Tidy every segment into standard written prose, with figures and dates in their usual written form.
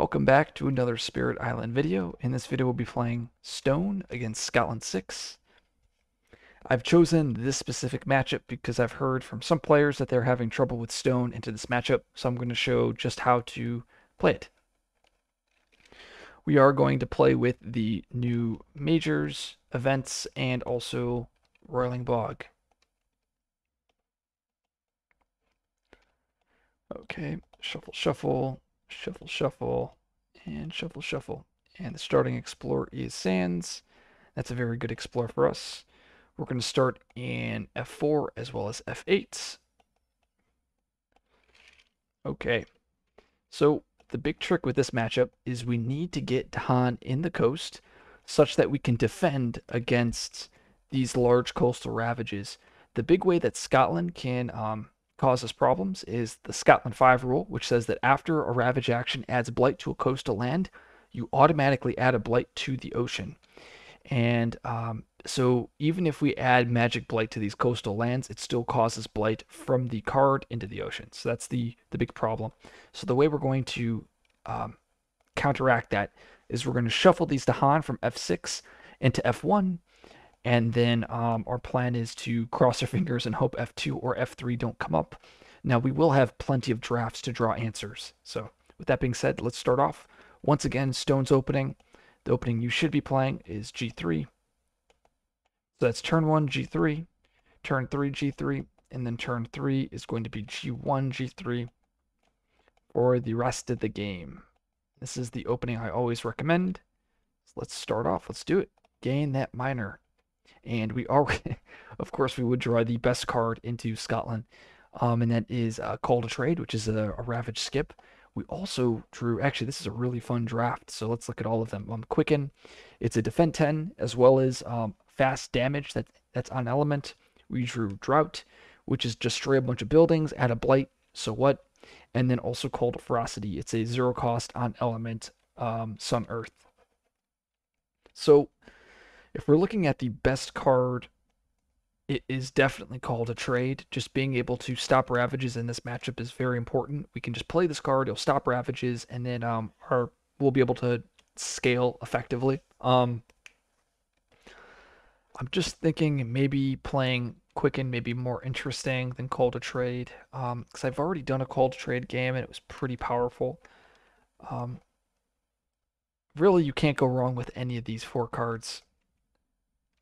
Welcome back to another Spirit Island video. In this video we'll be playing Stone against Scotland 6. I've chosen this specific matchup because I've heard from some players that they're having trouble with Stone into this matchup, so I'm going to show just how to play it. We are going to play with the new majors, events, and also Roiling Bog. Okay, shuffle, shuffle, shuffle, shuffle, and shuffle, shuffle. And the starting explorer is Sands. That's a very good explorer for us. We're going to start in F4 as well as F8. Okay, so the big trick with this matchup is we need to get Dahan in the coast such that we can defend against these large coastal ravages. The big way that Scotland can cause us problems is the Scotland 5 rule, which says that after a ravage action adds blight to a coastal land, you automatically add a blight to the ocean. And so even if we add magic blight to these coastal lands, it still causes blight from the card into the ocean. So that's the big problem. So the way we're going to counteract that is we're going to shuffle these Dahan from F6 into F1. And then our plan is to cross our fingers and hope F2 or F3 don't come up. Now we will have plenty of drafts to draw answers. So with that being said, let's start off. Once again, Stone's opening. The opening you should be playing is G3. So that's turn 1, G3, turn 3, G3, and then turn 3 is going to be G1, G3 for the rest of the game. This is the opening I always recommend. So let's start off. Let's do it. Gain that minor. And we already, of course, we would draw the best card into Scotland, and that is Call to Trade, which is a Ravage skip. We also drew, actually, this is a really fun draft, so let's look at all of them. Quicken, it's a Defend 10, as well as fast damage that's on element. We drew Drought, which is destroy a bunch of buildings, add a blight, so what? And then also Call to Ferocity. It's a 0 cost on element, Sun Earth. So if we're looking at the best card, it is definitely Call to Trade. Just being able to stop ravages in this matchup is very important. We can just play this card, it'll stop ravages, and then we'll be able to scale effectively. I'm just thinking maybe playing Quicken may be more interesting than Call to Trade, because I've already done a Call to Trade game and it was pretty powerful. Really, you can't go wrong with any of these 4 cards.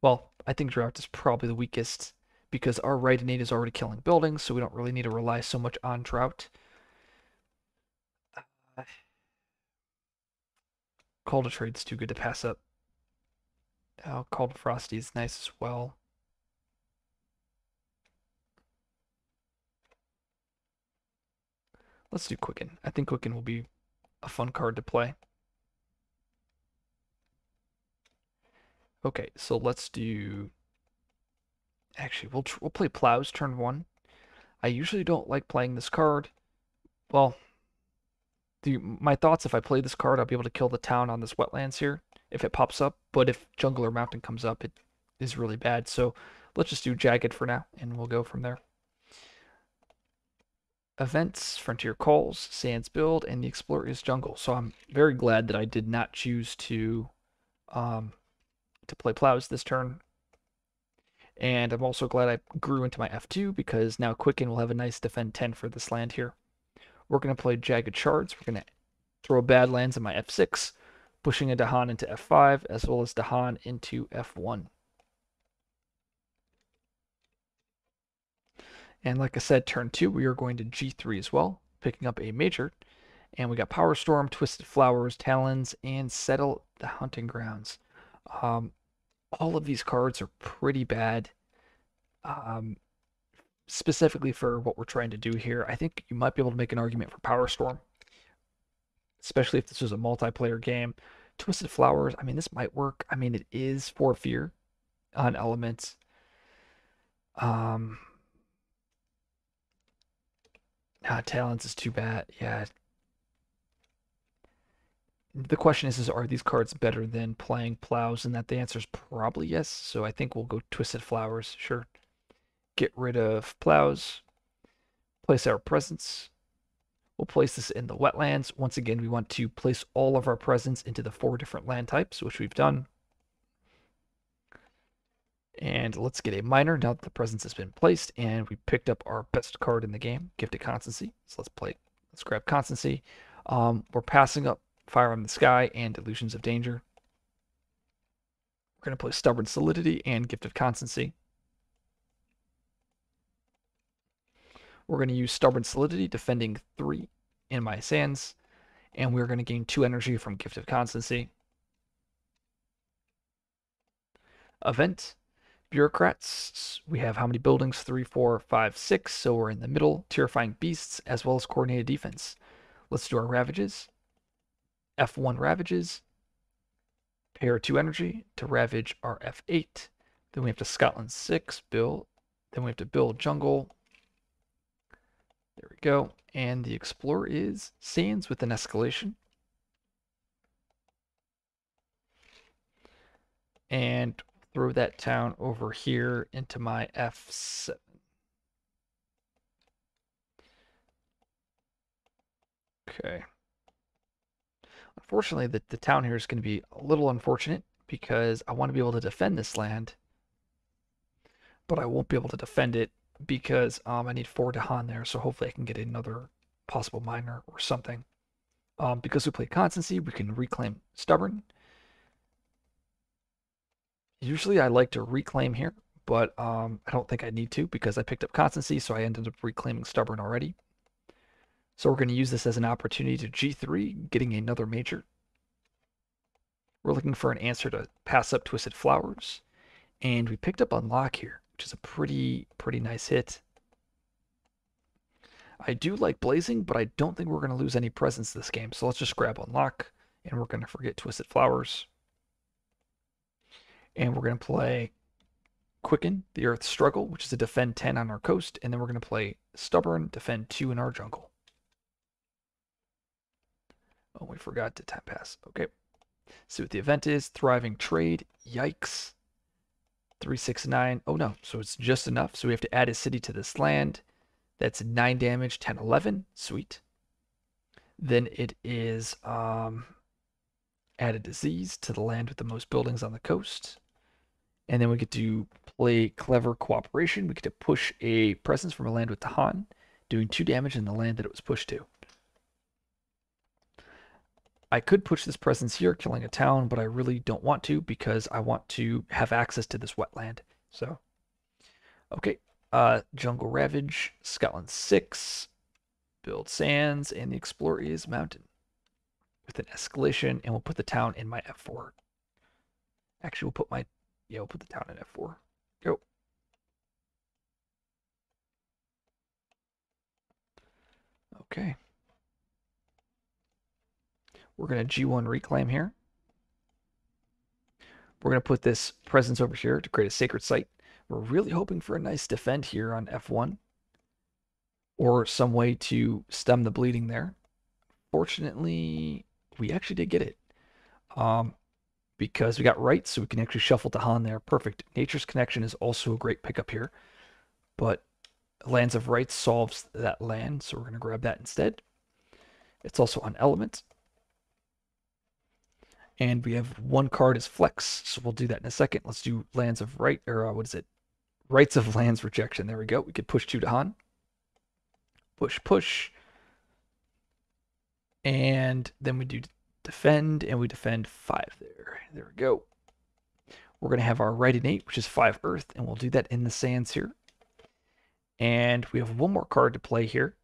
Well, I think Drought is probably the weakest because our right innate is already killing buildings, so we don't really need to rely so much on Drought. Call to Trade's too good to pass up. Call to Frosty is nice as well. Let's do Quicken. I think Quicken will be a fun card to play. Okay, so let's do... Actually, we'll play Plows turn 1. I usually don't like playing this card. Well, my thoughts, if I play this card, I'll be able to kill the town on this wetlands here if it pops up. But if Jungle or Mountain comes up, it is really bad. So let's just do Jagged for now, and we'll go from there. Events, Frontier Calls, Sands Build, and the Explorer is Jungle. So I'm very glad that I did not choose to play Plows this turn. And I'm also glad I grew into my F2 because now Quicken will have a nice Defend 10 for this land here. We're going to play Jagged Shards. We're going to throw Badlands in my F6, pushing a Dahan into F5, as well as Dahan into F1. And like I said, turn 2, we are going to G3 as well, picking up a major. And we got Power Storm, Twisted Flowers, Talons, and Settle the Hunting Grounds. All of these cards are pretty bad, specifically for what we're trying to do here. I think you might be able to make an argument for Power Storm, especially if this was a multiplayer game. Twisted Flowers, I mean, this might work. I mean, it is for fear on elements. Talents is too bad. Yeah. The question is are these cards better than playing Plows? And that the answer is probably yes. So I think we'll go Twisted Flowers. Sure. Get rid of Plows. Place our presence. We'll place this in the wetlands. Once again, we want to place all of our presents into the 4 different land types, which we've done. And let's get a miner now that the presence has been placed and we picked up our best card in the game, Gifted Constancy. So let's grab Constancy. We're passing up Fire from the Sky and Illusions of Danger. We're going to play Stubborn Solidity and Gifted Constancy. We're going to use Stubborn Solidity, defending 3 in my sands, and we're going to gain 2 energy from Gifted Constancy. Event. Bureaucrats, we have how many buildings? 3, 4, 5, 6, so we're in the middle. Terrifying Beasts, as well as Coordinated Defense. Let's do our Ravages. F1 Ravages. Pay our 2 energy to ravage our F8. Then we have to Scotland 6, build. Then we have to build Jungle. There we go. And the Explorer is Sands with an escalation. And throw that town over here into my F7. Okay. Unfortunately, the town here is going to be a little unfortunate because I want to be able to defend this land, but I won't be able to defend it because I need 4 Dahan there, so hopefully I can get another possible miner or something. Because we play Constancy, we can reclaim Stubborn. Usually I like to reclaim here, but I don't think I need to because I picked up Constancy, so I ended up reclaiming Stubborn already. So we're going to use this as an opportunity to G3, getting another major. We're looking for an answer to pass up Twisted Flowers. And we picked up Unlock here, which is a pretty nice hit. I do like Blazing, but I don't think we're going to lose any presence this game. So let's just grab Unlock, and we're going to forget Twisted Flowers. And we're going to play Quicken, the Earth Struggle, which is a defend 10 on our coast. And then we're going to play Stubborn, defend 2 in our jungle. Oh, we forgot to time pass. Okay. See what the event is. Thriving Trade. Yikes. 369. Oh no, so it's just enough. So we have to add a city to this land. That's 9 damage, 10, 11. Sweet. Then it is add a disease to the land with the most buildings on the coast. And then we get to play Clever Cooperation. We get to push a presence from a land with Dahan, doing 2 damage in the land that it was pushed to. I could push this presence here, killing a town, but I really don't want to because I want to have access to this wetland. So, okay. Jungle Ravage, Scotland 6, build Sands, and the Explorer is Mountain with an escalation, and we'll put the town in my F4. Actually, we'll put the town in F4. Go. Okay. We're going to G1 reclaim here. We're going to put this presence over here to create a sacred site. We're really hoping for a nice defend here on F1 or some way to stem the bleeding there. Fortunately, we actually did get it because we got right, so we can actually shuffle Dahan there. Perfect. Nature's Connection is also a great pickup here, but Lands of Rights solves that land, so we're going to grab that instead. It's also on Element. And we have 1 card as Flex, so we'll do that in a second. Let's do Lands of Right, or what is it? Rights of Lands Rejection. There we go. We could push 2 Dahan. Push, push. And then we do defend, and we defend 5 there. There we go. We're going to have our right innate, which is 5 Earth, and we'll do that in the sands here. And we have 1 more card to play here.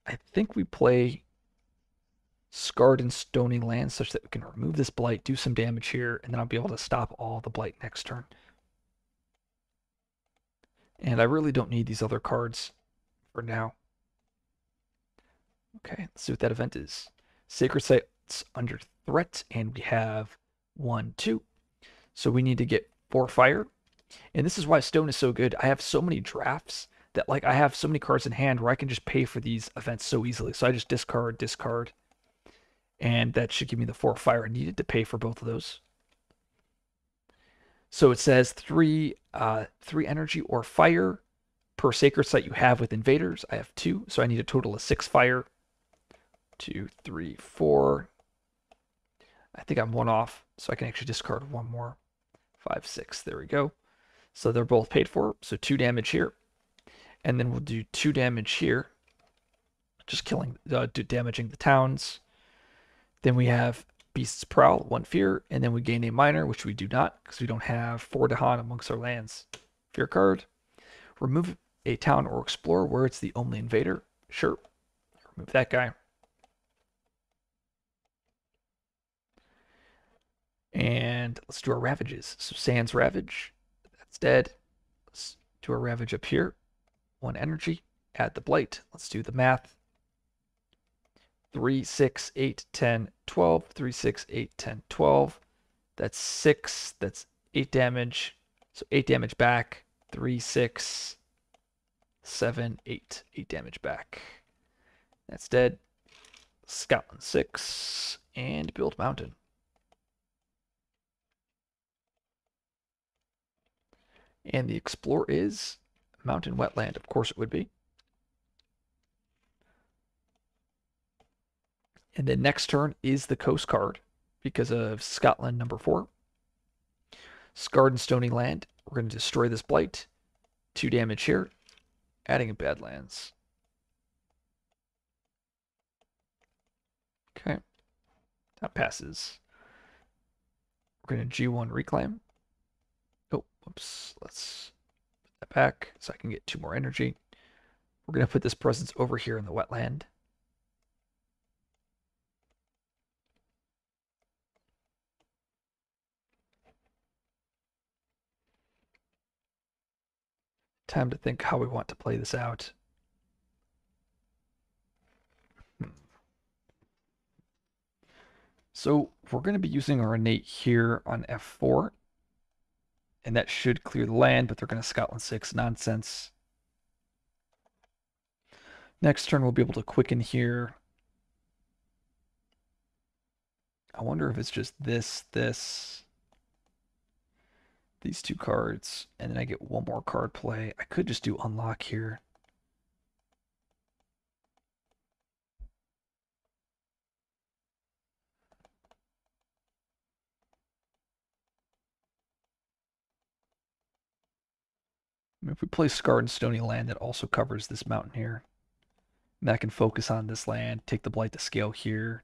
I think we play Scarred and Stony Lands such that we can remove this blight, do some damage here, and then I'll be able to stop all the blight next turn. And I really don't need these other cards for now. Okay, let's see what that event is. Sacred Sites under threat, and we have 1, 2. So we need to get 4 fire. And this is why Stone is so good. I have so many drafts that I have so many cards in hand where I can just pay for these events so easily. So I just discard, discard. And that should give me the 4 fire I needed to pay for both of those. So it says 3 energy or fire per sacred site you have with invaders. I have 2, so I need a total of 6 fire. 2, 3, 4. I think I'm 1 off, so I can actually discard 1 more. 5, 6. There we go. So they're both paid for. So 2 damage here. And then we'll do 2 damage here. Just damaging the towns. Then we have Beast's Prowl, 1 fear, and then we gain a minor, which we do not, because we don't have 4 Dahan amongst our lands. Fear card. Remove a town or explorer where it's the only invader. Sure. Remove that guy. And let's do our ravages. So Sand's Ravage. That's dead. Let's do our ravage up here. 1 energy. Add the blight. Let's do the math. 3, 6, 8, 10, 12. 3, 6, 8, 10, 12. That's 6. That's 8 damage. So 8 damage back. 3, 6, 7, 8. 8 damage back. That's dead. Scotland 6. And build mountain. And the explorer is mountain wetland. Of course it would be. And then next turn is the coast card because of Scotland number 4. Scarred and Stony Land. We're going to destroy this blight. 2 damage here. Adding a Badlands. Okay. That passes. We're going to G1 reclaim. Oh, whoops. Let's put that back so I can get 2 more energy. We're going to put this presence over here in the wetland. Time to think how we want to play this out. So we're going to be using our innate here on F4. And that should clear the land, but they're going to Scotland 6. Nonsense. Next turn we'll be able to quicken here. I wonder if it's just this, these 2 cards, and then I get 1 more card play. I could just do unlock here. If we play Scarred and Stony Land, that also covers this mountain here. And I can focus on this land, take the Blight to scale here.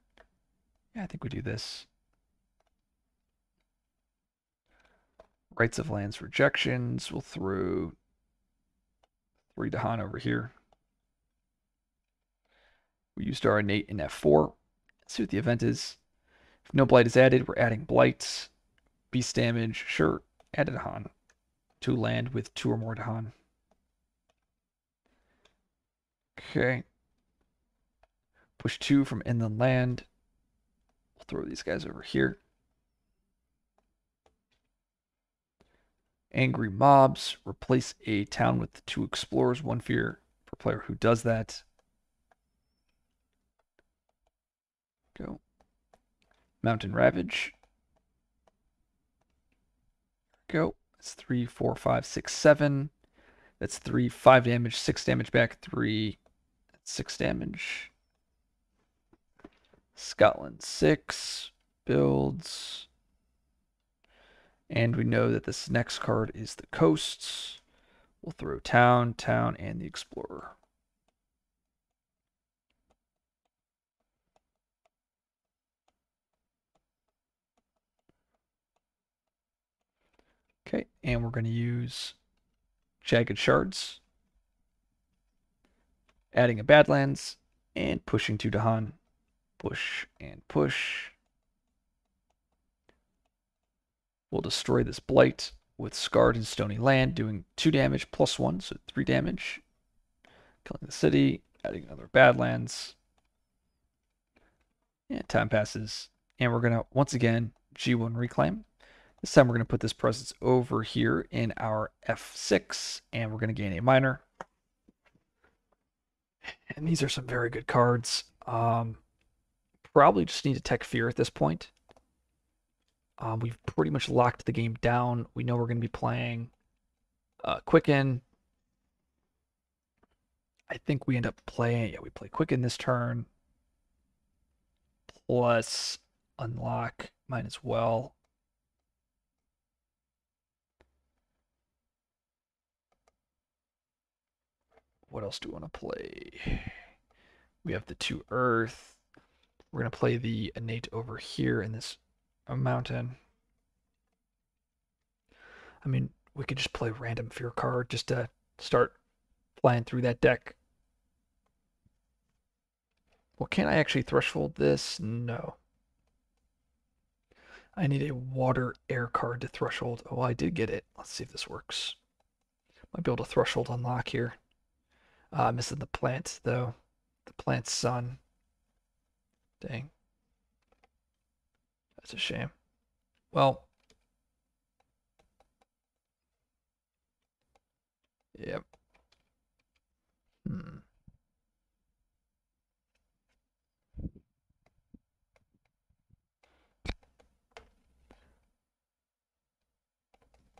Yeah, I think we do this. Rights of Lands rejections. We'll throw 3 Dahan over here. We used our innate in F4. Let's see what the event is. If no Blight is added, we're adding Blight. Beast damage, sure. Add a Dahan. 2 land with 2 or more Dahan. Okay. Push 2 from inland land. We'll throw these guys over here. Angry mobs. Replace a town with 2 explorers, 1 fear per player who does that. Go. Mountain Ravage. Go. That's 3, 4, 5, 6, 7. That's 3, 5 damage, 6 damage back, 3, 6 damage. Scotland 6 builds. And we know that this next card is the coasts. We'll throw town, and the explorer. Okay, and we're going to use Jagged Shards, adding a Badlands, and pushing 2 Dahan. Push and push. We'll destroy this Blight with Scarred and Stony Land, doing 2 damage plus 1, so 3 damage. Killing the city, adding another Badlands. And time passes. And we're going to, once again, G1 reclaim. This time we're going to put this presence over here in our F6, and we're going to gain a minor. And these are some very good cards. Probably just need to tech fear at this point. We've pretty much locked the game down. We know we're going to be playing Quicken. I think we end up playing, yeah, we play Quicken this turn, plus Unlock, might as well. What else do we want to play? We have the 2 Earth. We're going to play the Innate over here in this mountain. I mean, we could just play random Fear card just to start flying through that deck. Well, can I actually threshold this? No. I need a water air card to threshold. Oh, I did get it. Let's see if this works. Might be able to threshold unlock here. Missing the plant, though. The plant's sun. Dang. That's a shame. Well, yep. Hmm.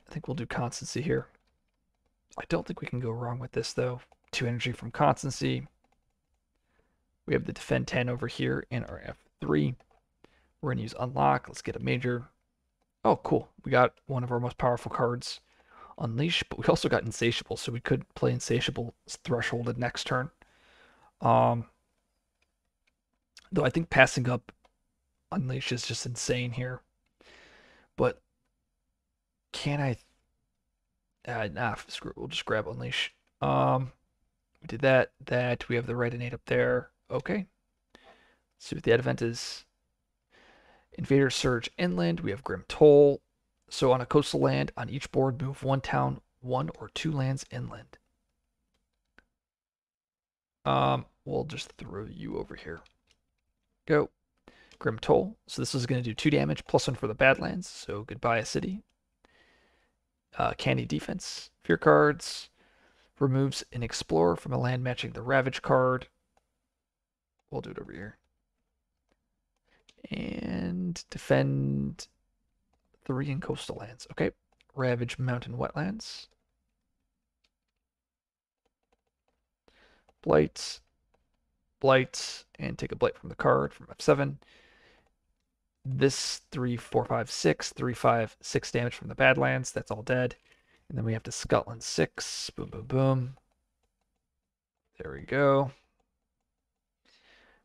I think we'll do Constancy here. I don't think we can go wrong with this, though. 2 energy from Constancy. We have the Defend 10 over here in our F3. We're going to use Unlock. Let's get a major. Oh, cool. We got one of our most powerful cards, Unleash, but we also got Insatiable, so we could play Insatiable thresholded next turn. Though I think passing up Unleash is just insane here. But can I? Nah, screw it. We'll just grab Unleash. We did that. We have the right innate up there. Okay. Let's see what the event is. Invader Surge inland. We have Grim Toll. So on a coastal land, on each board, move 1 town, 1 or 2 lands inland. We'll just throw you over here. Go. Grim Toll. So this is going to do 2 damage, plus 1 for the Badlands. So goodbye, a city. Candy Defense. Fear cards. Removes an Explorer from a land matching the Ravage card. We'll do it over here. And defend 3 in coastal lands. Okay. Ravage Mountain Wetlands. Blight. Blight. And take a Blight from the card from F7. This 3, 4, 5, 6. 3, 5, 6 damage from the Badlands. That's all dead. And then we have to Scotland 6. Boom, boom, boom. There we go.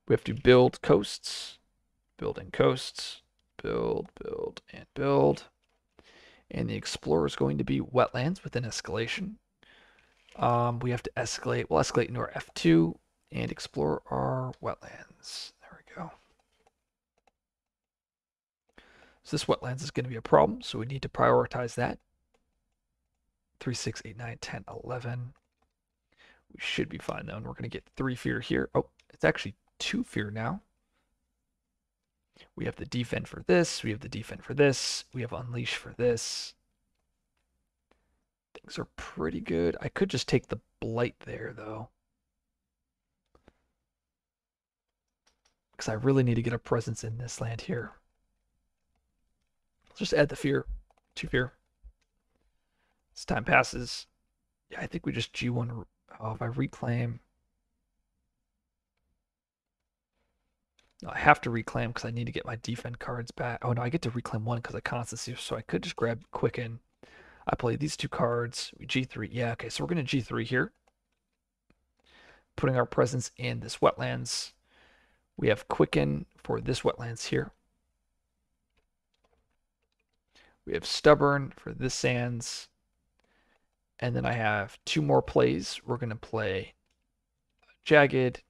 We have to build coasts. Building coasts. Build, build, and build. And the Explorer is going to be wetlands with an escalation. We have to escalate. We'll escalate into our F2 and explore our wetlands. There we go. So this wetlands is going to be a problem, so we need to prioritize that. 3, 6, 8, 9, 10, 11. We should be fine though, and we're going to get 3 fear here. Oh, it's actually 2 fear now. We have the defend for this. We have the defend for this. We have unleash for this. Things are pretty good. I could just take the blight there though, because I really need to get a presence in this land here. Let's just add the fear. 2 fear. As time passes, yeah, I think we just G1. Oh, if I reclaim, no, I have to reclaim because I need to get my defend cards back. Oh no, I get to reclaim 1 because of constancy, so I could just grab Quicken. I play these 2 cards. We G3. Yeah, okay, so we're going to G3 here. Putting our presence in this wetlands. We have Quicken for this wetlands here. We have Stubborn for this sands. And then I have 2 more plays. We're going to play Jagged,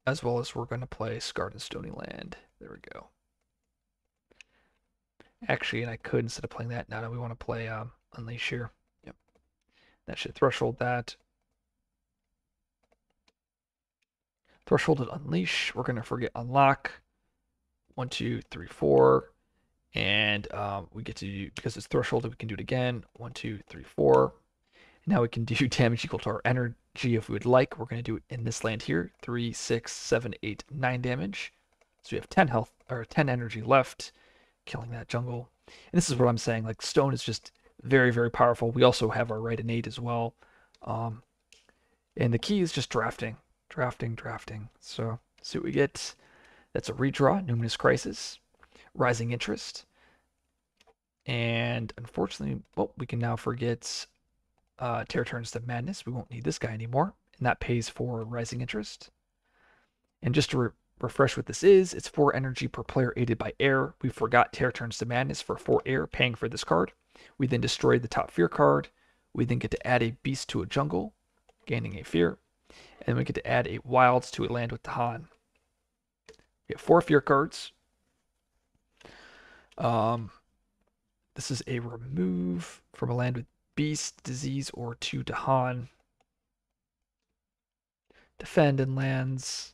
as well as we're going to play Scarred and Stony Land. There we go. Actually, and I could, instead of playing that, now we want to play Unleash here. Yep. That should threshold that. Thresholded Unleash. We're going to forget Unlock. 1, 2, 3, 4. And we get to do, because it's thresholded, we can do it again. 1, 2, 3, 4. Now we can do damage equal to our energy if we would like. We're going to do it in this land here. 3, 6, 7, 8, 9 damage. So we have 10 health, or 10 energy left, killing that jungle. And this is what I'm saying. Like, stone is just very, very powerful. We also have our right innate as well. And the key is just drafting, drafting, drafting. So see what we get. That's a redraw, Numinous Crisis, Rising Interest, and unfortunately, well, we can now forget Terror Turns to Madness. We won't need this guy anymore, and that pays for Rising Interest. And just to refresh what this is, it's 4 energy per player aided by air. We forgot Terror Turns to Madness for 4 air, paying for this card. We then destroy the top fear card. We then get to add a beast to a jungle, gaining a fear. And we get to add a wilds to a land with Dahan. We have 4 fear cards. This is a remove from a land with beast, disease, or 2 Dahan. Defend in lands.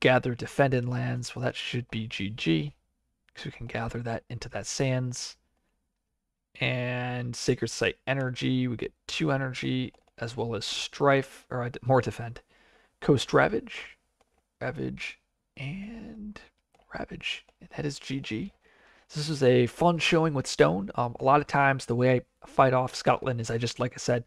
Gather defend in lands. Well, that should be GG. So we can gather that into that sands. And Sacred Site energy. We get 2 energy as well as strife, or more defend. Coast Ravage. Ravage and Ravage. And that is GG. This is a fun showing with Stone. A lot of times the way I fight off Scotland is I just, like I said,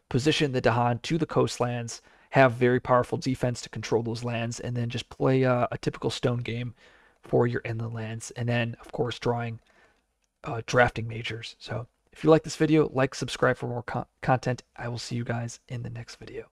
position the Dahan to the coastlands, have very powerful defense to control those lands, and then just play a typical Stone game for your inland lands. And then, of course, drawing drafting majors. So if you like this video, like, subscribe for more content. I will see you guys in the next video.